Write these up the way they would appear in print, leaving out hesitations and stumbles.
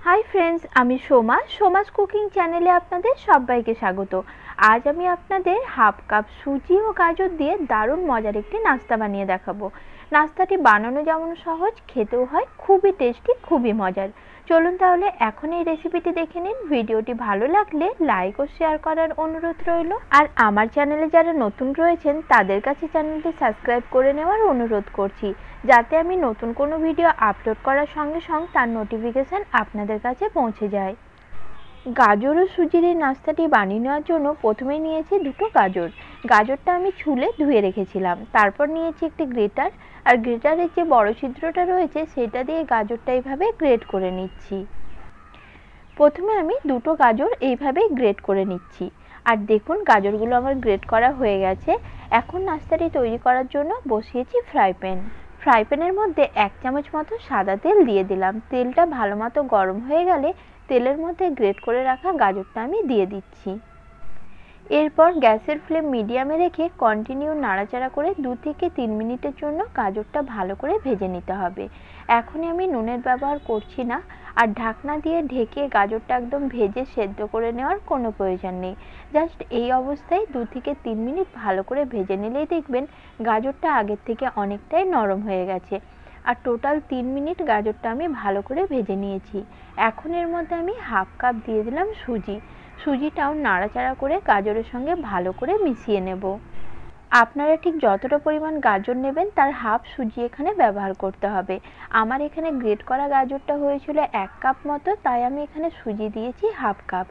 Hi friends, আমি Soma's cooking চ্যানেলে আপনাদের সবাইকে স্বাগত। আজ আমি আপনাদের হাফ কাপ সুজি ও গাজর দিয়ে দারুণ মজার একটি নাস্তা বানিয়ে দেখাবো। নাস্তাটি বানানো যেমন সহজ, খেতেও হয় খুবই টেস্টি, খুবই মজার। চলুন তাহলে এখন এই রেসিপিটি দেখে নিন। ভিডিওটি ভালো লাগলে লাইক ও শেয়ার করার অনুরোধ রইল। আর আমার চ্যানেলে যারা নতুন রয়েছেন তাদের কাছে চ্যানেলটি সাবস্ক্রাইব করে নেওয়ার অনুরোধ করছি, যাতে আমি নতুন কোনো ভিডিও আপলোড করার সঙ্গে সঙ্গে তার নোটিফিকেশান আপনাদের কাছে পৌঁছে যায়। গাজর ও সুজির এই নাস্তাটি বানিয়ে নেওয়ার জন্য প্রথমে নিয়েছি দুটো গাজর। গাজরটা আমি ছুলে ধুয়ে রেখেছিলাম। তারপর নিয়েছি একটি গ্রেটার, আর গ্রেটারের যে বড় ছিদ্রটা রয়েছে সেটা দিয়ে গাজরটা এইভাবে গ্রেট করে নিচ্ছি। প্রথমে আমি দুটো গাজর এইভাবে গ্রেট করে নিচ্ছি। আর দেখুন গাজরগুলো আমার গ্রেট করা হয়ে গেছে। এখন নাস্তাটি তৈরি করার জন্য বসিয়েছি ফ্রাই প্যান। ফ্রাই প্যানের মধ্যে 1 চামচ মতো সাদা তেল দিয়ে দিলাম। তেলটা ভালো মতো গরম হয়ে গেলে তেলের মধ্যে গ্রেট করে রাখা গাজরটা আমি দিয়ে দিচ্ছি। এরপর গ্যাসের ফ্লেম মিডিয়ামে রেখে কন্টিনিউ নাড়াচাড়া করে 2 থেকে 3 মিনিটের জন্য গাজরটা ভালো করে ভেজে নিতে হবে। এখনই আমি নুনের ব্যবহার করছি না, আর ঢাকনা দিয়ে ঢেকে গাজরটা একদম ভেজে সেদ্ধ করে নেওয়ার কোনো প্রয়োজন নেই। জাস্ট এই অবস্থায় 2 থেকে 3 মিনিট ভালো করে ভেজে নিলেই দেখবেন গাজরটা আগের থেকে অনেকটাই নরম হয়ে গেছে। আর টোটাল 3 মিনিট গাজরটা আমি ভালো করে ভেজে নিয়েছি। এখন এর মধ্যে আমি হাফ কাপ দিয়ে দিলাম সুজি। সুজিটাও নাড়াচাড়া করে গাজরের সঙ্গে ভালো করে মিশিয়ে নেব। আপনারা ঠিক যতটা পরিমাণ গাজর নেবেন তার হাফ সুজি এখানে ব্যবহার করতে হবে। আমার এখানে গ্রেট করা গাজরটা হয়েছিল 1 কাপ মতো, তাই আমি এখানে সুজি দিয়েছি হাফ কাপ।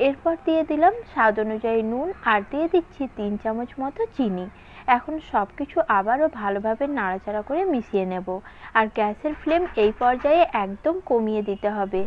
এরপর দিয়ে দিলাম স্বাদ অনুযায়ী নুন, আর দিয়ে দিচ্ছি 3 চামচ মতো চিনি। এখন সব কিছু আবারও ভালোভাবে নাড়াচাড়া করে মিশিয়ে নেব। আর গ্যাসের ফ্লেম এই পর্যায়ে একদম কমিয়ে দিতে হবে।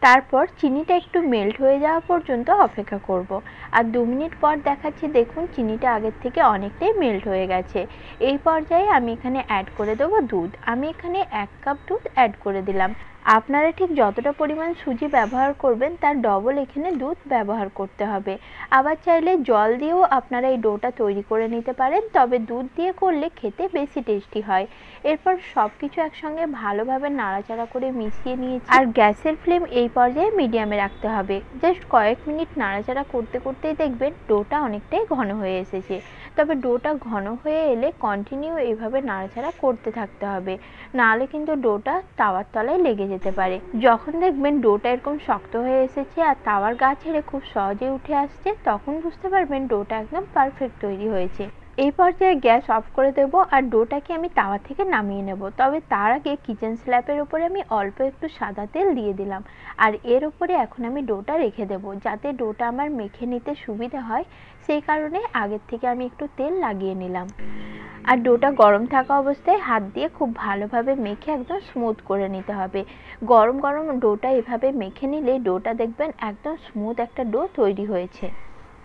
তারপর চিনিটা একটু মেল্ট হয়ে যাওয়া পর্যন্ত অপেক্ষা করব। আর 2 মিনিট পর দেখাচ্ছি, দেখুন চিনিটা আগের থেকে অনেকটাই মেল্ট হয়ে গেছে। এই পর্যায়ে আমি এখানে অ্যাড করে দেবো দুধ। আমি এখানে 1 কাপ দুধ অ্যাড করে দিলাম। আপনারা ঠিক যতটা পরিমাণ সুজি ব্যবহার করবেন তার ডবল এখানে দুধ ব্যবহার করতে হবে। আবার চাইলে জল দিয়েও আপনারা এই ডোটা তৈরি করে নিতে পারেন, তবে দুধ দিয়ে করলে খেতে বেশি টেস্টি হয়। এরপর সব কিছু একসঙ্গে ভালোভাবে নাড়াচাড়া করে মিশিয়ে নিয়েছি। আর গ্যাসের ফ্লেম এই পর্যায়ে মিডিয়ামে রাখতে হবে। জাস্ট কয়েক মিনিট নাড়াচাড়া করতে করতেই দেখবেন ডোটা অনেকটাই ঘন হয়ে এসেছে। তবে ডোটা ঘন হয়ে এলে কন্টিনিউ এইভাবে নাড়াচাড়া করতে থাকতে হবে, নাহলে কিন্তু ডোটা তাওয়ার তলায় লেগে যেতে পারে। যখন দেখবেন ডোটা এরকম শক্ত হয়ে এসেছে আর তাওয়ার গা ছেড়ে খুব সহজে উঠে আসছে, তখন বুঝতে পারবেন ডোটা একদম পারফেক্ট তৈরি হয়েছে। এই পর্যায়ে গ্যাস অফ করে দেব, আর ডোটাকে আমি তাওয়া থেকে নামিয়ে নেব। তবে তার আগে কিচেন স্ল্যাপের উপরে আমি অল্প একটু সাদা তেল দিয়ে দিলাম। আর এর উপরে এখন আমি ডোটা রেখে দেব, যাতে ডোটা আমার মেখে নিতে সুবিধা হয়। সেই কারণে আগের থেকে আমি একটু তেল লাগিয়ে নিলাম। আর ডোটা গরম থাকা অবস্থায় হাত দিয়ে খুব ভালোভাবে মেখে একদম স্মুথ করে নিতে হবে। গরম গরম ডোটা এভাবে মেখে নিলে ডোটা দেখবেন একদম স্মুথ একটা ডো তৈরি হয়েছে।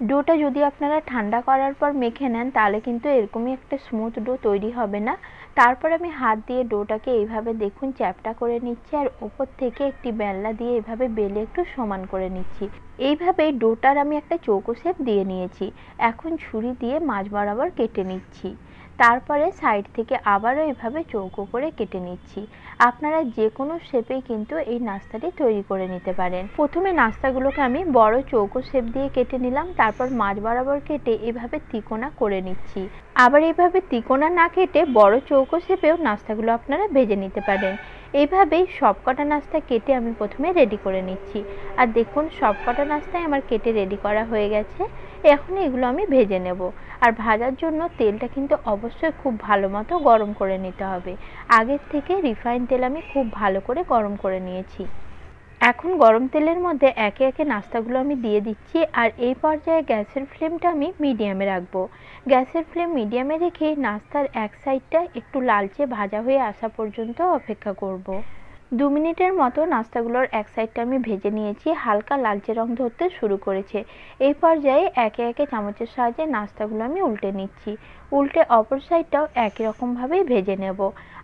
ডোটা যদি আপনারা ঠান্ডা করার পর মেখে নেন তাহলে কিন্তু এরকমই একটা স্মুথ ডো তৈরি হবে না। তারপর আমি হাত দিয়ে ডোটাকে এইভাবে দেখুন চ্যাপটা করে নিচ্ছি, আর ওপর থেকে একটি বেলনা দিয়ে এইভাবে বেলে একটু সমান করে নিচ্ছি। এইভাবে ডোটার আমি একটা চৌকো শেপ দিয়ে নিয়েছি। এখন ছুরি দিয়ে মাঝ বরাবর কেটে নিচ্ছি। তারপরে সাইড থেকে আবারও এভাবে চৌকো করে কেটে নিচ্ছি। আপনারা যে কোনো শেপেই কিন্তু এই নাস্তাটি তৈরি করে নিতে পারেন। প্রথমে নাস্তাগুলোকে আমি বড় চৌকো শেপ দিয়ে কেটে নিলাম, তারপর মাঝ বরাবর কেটে এভাবে তিকোনা করে নিচ্ছি। আবার এইভাবে তিকোনা না কেটে বড় চৌকো শেপেও নাস্তাগুলো আপনারা ভেজে নিতে পারেন। এইভাবেই সবকটা নাস্তা কেটে আমি প্রথমে রেডি করে নিচ্ছি। আর দেখুন সবকটা নাস্তাই আমার কেটে রেডি করা হয়ে গেছে। এখন এগুলো আমি ভেজে নেব। আর ভাজার জন্য তেলটা কিন্তু অবশ্যই খুব ভালো মতো গরম করে নিতে হবে। আগের থেকে রিফাইন তেল আমি খুব ভালো করে গরম করে নিয়েছি। এখন গরম তেলের মধ্যে একে একে নাস্তাগুলো আমি দিয়ে দিচ্ছি। আর এই পর্যায়ে গ্যাসের ফ্লেমটা আমি মিডিয়ামে রাখবো। গ্যাসের ফ্লেম মিডিয়ামে রেখে নাস্তার এক সাইডটা একটু লালচে ভাজা হয়ে আসা পর্যন্ত অপেক্ষা করব। 2 মিনিটের মতো নাস্তাগুলোর এক সাইডটা আমি ভেজে নিয়েছি। হালকা লালচে রং ধরতে শুরু করেছে। এই পর্যায়ে একে একে চামচের সাহায্যে নাস্তাগুলো আমি উল্টে নিচ্ছি। উল্টে অপর সাইডটাও একই রকমভাবেই ভেজে নেব।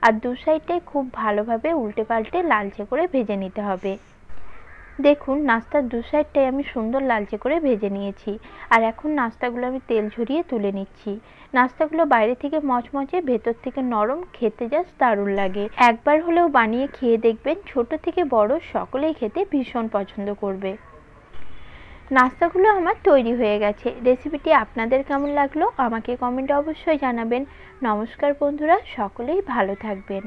আর দু সাইডটাই খুব ভালোভাবে উল্টে পাল্টে লালচে করে ভেজে নিতে হবে। দেখুন নাস্তার দু সাইডটাই আমি সুন্দর লালচে করে ভেজে নিয়েছি। আর এখন নাস্তাগুলো আমি তেল ঝরিয়ে তুলে নিচ্ছি। নাস্তাগুলো বাইরে থেকে মচমচে, ভেতর থেকে নরম, খেতে জাস্ট দারুণ লাগে। একবার হলেও বানিয়ে খেয়ে দেখবেন, ছোট থেকে বড় সকলেই খেতে ভীষণ পছন্দ করবে। নাস্তাগুলো আমার তৈরি হয়ে গেছে। রেসিপিটি আপনাদের কেমন লাগলো আমাকে কমেন্টে অবশ্যই জানাবেন। নমস্কার বন্ধুরা, সকলেই ভালো থাকবেন।